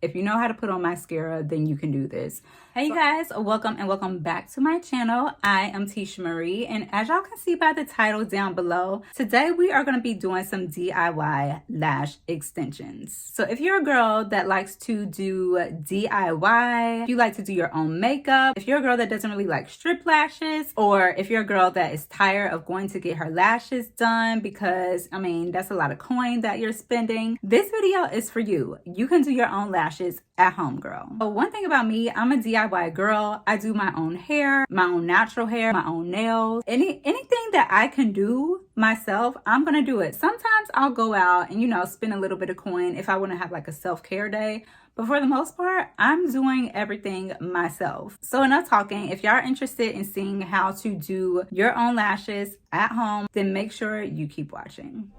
If you know how to put on mascara, then you can do this. Hey you guys, welcome and welcome back to my channel. I am iteshamarie, and as y'all can see by the title down below, today we are going to be doing some DIY lash extensions. So if you're a girl that likes to do DIY, if you like to do your own makeup, if you're a girl that doesn't really like strip lashes, or if you're a girl that is tired of going to get her lashes done because, I mean, that's a lot of coin that you're spending, this video is for you. You can do your own lashes at home, girl. But one thing about me, I'm a DIY girl. I do my own hair, my own natural hair, my own nails. Anything that I can do myself, I'm gonna do it. Sometimes I'll go out and, you know, spend a little bit of coin if I want to have like a self-care day. But for the most part, I'm doing everything myself. So enough talking. If y'all are interested in seeing how to do your own lashes at home, then make sure you keep watching.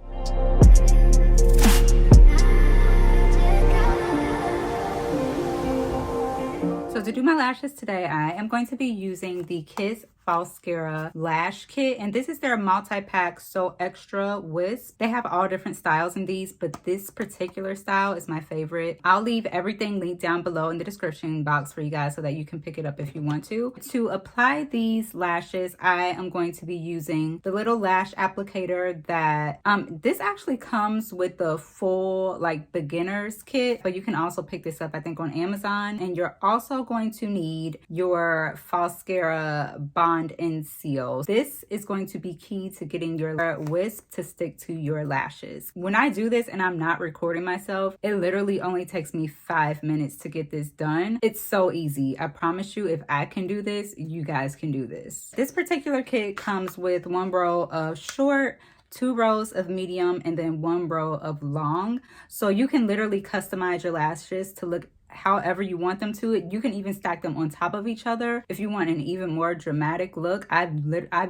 So to do my lashes today, I am going to be using the Kiss Falscara lash kit, and this is their multi-pack So Extra Wisp. They have all different styles in these, but this particular style is my favorite. I'll leave everything linked down below in the description box for you guys so that you can pick it up if you want to. To apply these lashes, I am going to be using the little lash applicator that this actually comes with the full like beginner's kit, but you can also pick this up I think on Amazon. And you're also going to need your Falscara bond and seal. This is going to be key to getting your wisp to stick to your lashes. When I do this and I'm not recording myself, it literally only takes me 5 minutes to get this done. It's so easy. I promise you, if I can do this, you guys can do this. This particular kit comes with 1 row of short, 2 rows of medium, and then 1 row of long. So you can literally customize your lashes to look however you want them to. You can even stack them on top of each other if you want an even more dramatic look. I've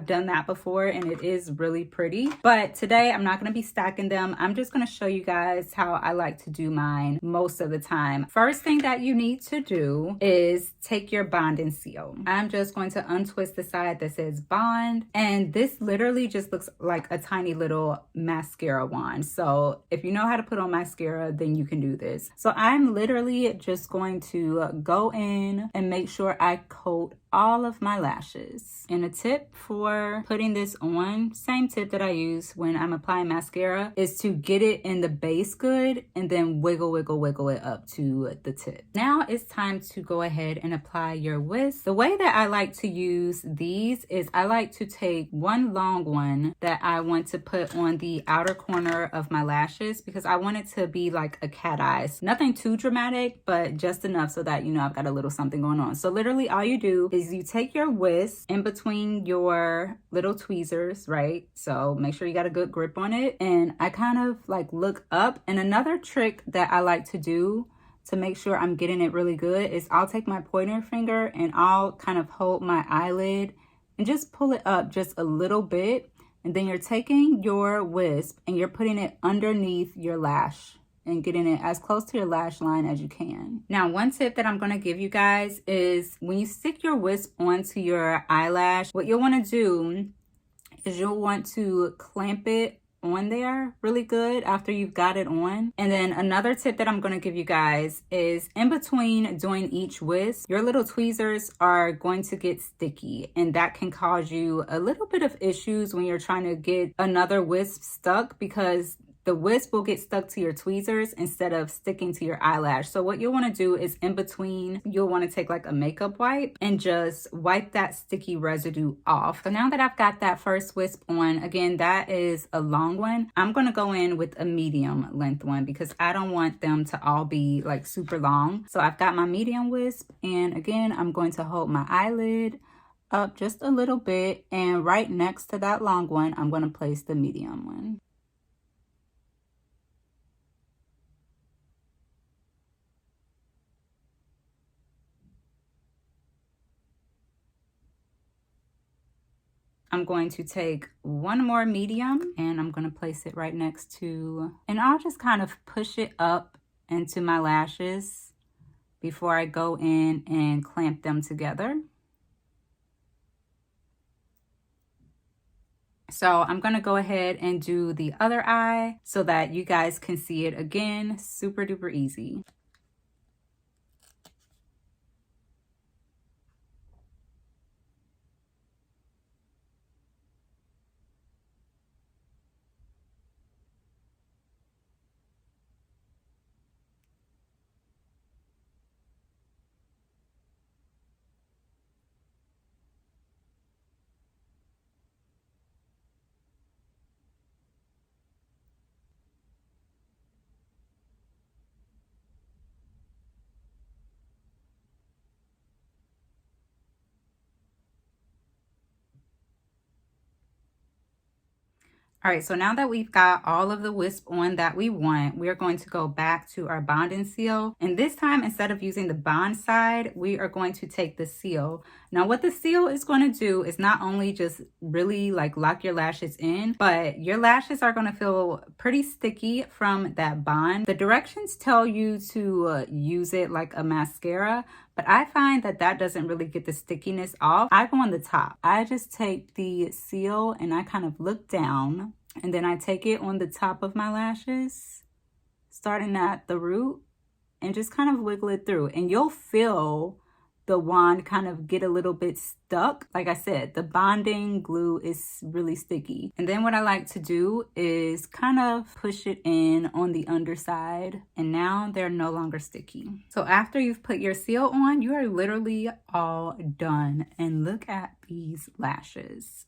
done that before and it is really pretty. But today I'm not going to be stacking them. I'm just going to show you guys how I like to do mine most of the time. First thing that you need to do is take your bond and seal. I'm just going to untwist the side that says bond, and this literally just looks like a tiny little mascara wand. So if you know how to put on mascara, then you can do this. So I'm literally just going to go in and make sure I coat all of my lashes. And a tip for putting this on, same tip that I use when I'm applying mascara, is to get it in the base good and then wiggle it up to the tip. Now it's time to go ahead and apply your wisp. The way that I like to use these is I like to take one long one that I want to put on the outer corner of my lashes because I want it to be like a cat eyes. Nothing too dramatic, but just enough so that, you know, I've got a little something going on. So literally all you do is you take your wisp in between your little tweezers, right? So make sure you got a good grip on it. And I kind of like look up. And another trick that I like to do to make sure I'm getting it really good is I'll take my pointer finger and I'll kind of hold my eyelid and just pull it up just a little bit. And then you're taking your wisp and you're putting it underneath your lash and getting it as close to your lash line as you can. Now, one tip that I'm going to give you guys is when you stick your wisp onto your eyelash, what you'll want to do is you'll want to clamp it on there really good after you've got it on. And then another tip that I'm going to give you guys is in between doing each wisp, your little tweezers are going to get sticky, and that can cause you a little bit of issues when you're trying to get another wisp stuck because the wisp will get stuck to your tweezers instead of sticking to your eyelash. So what you'll want to do is in between, you'll want to take like a makeup wipe and just wipe that sticky residue off. So now that I've got that first wisp on, again, that is a long one. I'm going to go in with a medium length one because I don't want them to all be like super long. So I've got my medium wisp, and again, I'm going to hold my eyelid up just a little bit, and right next to that long one, I'm going to place the medium one. I'm going to take one more medium and I'm going to place it right next to, and I'll just kind of push it up into my lashes before I go in and clamp them together. So I'm going to go ahead and do the other eye so that you guys can see it again. Super duper easy. All right, so now that we've got all of the wisp on that we want, we're going to go back to our bonding seal. And this time, instead of using the bond side, we are going to take the seal. Now, what the seal is going to do is not only just really like lock your lashes in, but your lashes are going to feel pretty sticky from that bond. The directions tell you to use it like a mascara, but I find that that doesn't really get the stickiness off. I go on the top. I just take the seal and I kind of look down, and then I take it on the top of my lashes, starting at the root, and just kind of wiggle it through. And you'll feel the wand kind of get a little bit stuck. Like I said, the bonding glue is really sticky. And then what I like to do is kind of push it in on the underside, and now they're no longer sticky. So after you've put your seal on, you are literally all done. And look at these lashes.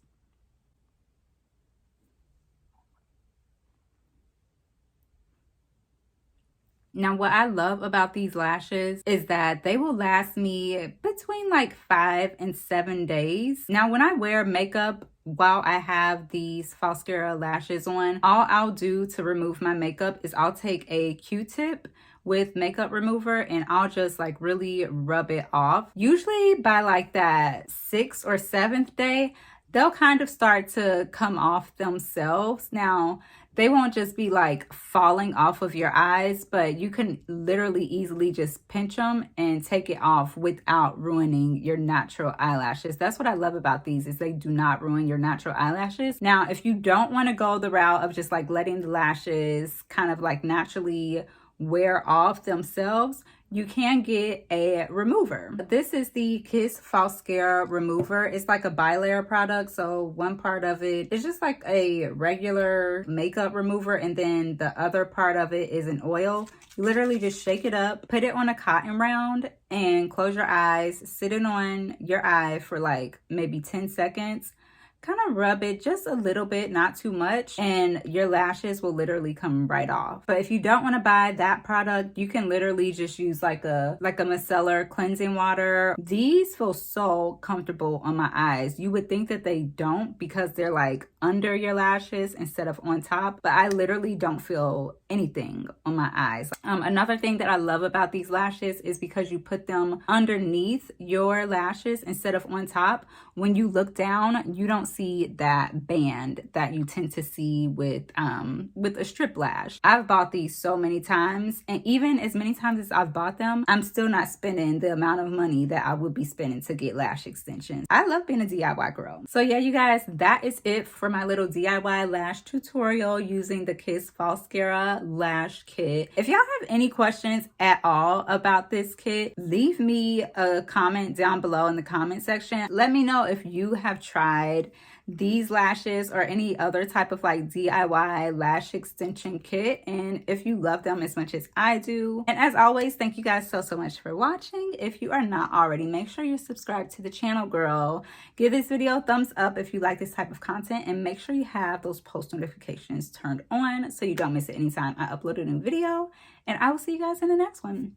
Now, what I love about these lashes is that they will last me between like 5 and 7 days. Now, when I wear makeup while I have these Falscara lashes on, all I'll do to remove my makeup is I'll take a Q-tip with makeup remover and I'll just like really rub it off. Usually by like that 6th or 7th day, they'll kind of start to come off themselves. Now, they won't just be like falling off of your eyes, but you can literally easily just pinch them and take it off without ruining your natural eyelashes. That's what I love about these, is they do not ruin your natural eyelashes. Now, if you don't want to go the route of just like letting the lashes kind of like naturally wear off themselves, you can get a remover. This is the Kiss Falscara remover. It's like a bi-layer product. So one part of it is just like a regular makeup remover, and then the other part of it is an oil. You literally just shake it up, put it on a cotton round, and close your eyes, sit it on your eye for like maybe 10 seconds. Kind of rub it just a little bit, not too much, and your lashes will literally come right off. But if you don't want to buy that product, you can literally just use like a micellar cleansing water. These feel so comfortable on my eyes. You would think that they don't because they're like under your lashes instead of on top, but I literally don't feel anything on my eyes. Another thing that I love about these lashes is because you put them underneath your lashes instead of on top. When you look down, you don't see that band that you tend to see with a strip lash. I've bought these so many times, and even as many times as I've bought them, I'm still not spending the amount of money that I would be spending to get lash extensions. I love being a DIY girl. So yeah, you guys, that is it for my little DIY lash tutorial using the Kiss Falscara lash kit. If y'all have any questions at all about this kit, leave me a comment down below in the comment section. Let me know if you have tried these lashes or any other type of like DIY lash extension kit, and if you love them as much as I do. And as always, thank you guys so much for watching. If you are not already, make sure you're subscribed to the channel, girl. Give this video a thumbs up if you like this type of content, and make sure you have those post notifications turned on so you don't miss it anytime I upload a new video. And I will see you guys in the next one.